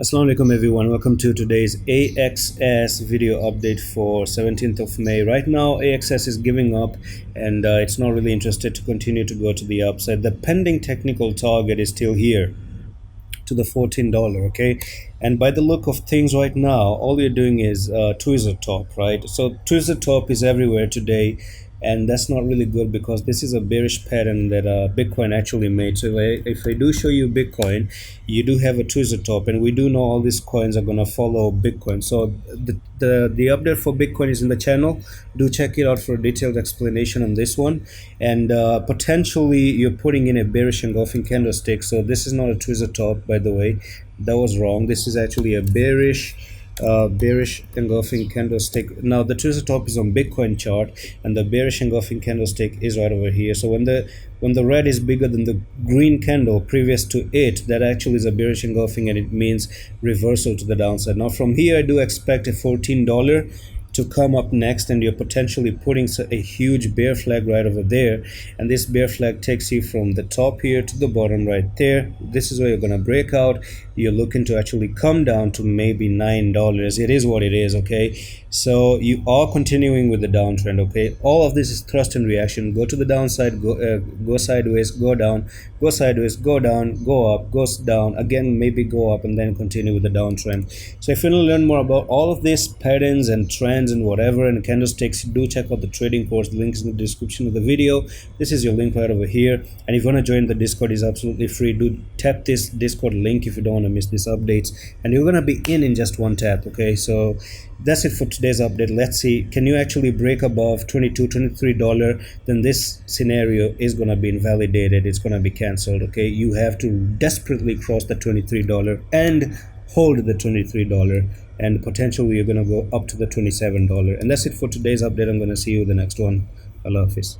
Assalamu alaikum everyone, welcome to today's AXS video update for 17th of May. Right now AXS is giving up and it's not really interested to continue to go to the upside. The pending technical target is still here to the $14, okay? And by the look of things right now, all you're doing is tweezer top, right? So tweezer top is everywhere today, and that's not really good because this is a bearish pattern that Bitcoin actually made. So if I do show you Bitcoin, you do have a tweezer top, and we do know all these coins are gonna follow Bitcoin. So the update for Bitcoin is in the channel. Do check it out for a detailed explanation on this one. And potentially you're putting in a bearish engulfing candlestick. So this is not a tweezer top, by the way. That was wrong. This is actually a bearish engulfing candlestick. Now the tweezer top is on Bitcoin chart, and the bearish engulfing candlestick is right over here. So when the red is bigger than the green candle previous to it, that actually is a bearish engulfing, and it means reversal to the downside. Now from here I do expect a $14 to come up next, and you're potentially putting a huge bear flag right over there, and this bear flag takes you from the top here to the bottom right there. This is where you're going to break out. You're looking to actually come down to maybe $9. It is what it is, okay? So you are continuing with the downtrend, okay? All of this is thrust and reaction. Go to the downside, go sideways, go down, go sideways, go down, go up, goes down again, maybe go up, and then continue with the downtrend. So if you want to learn more about all of these patterns and trends and whatever and candlesticks, do check out the trading course. The link is in the description of the video. This is your link right over here, and if you want to join the Discord, is absolutely free. Do tap this Discord link if you don't want to miss these updates, and you're going to be in just one tap, okay? So that's it for today's update. Let's see, can you actually break above $23? Then this scenario is going to be invalidated. It's going to be cancelled, okay? You have to desperately cross the $23 and hold the $23, and potentially you're going to go up to the $27. And that's it for today's update. I'm going to see you in the next one. Allah Hafiz.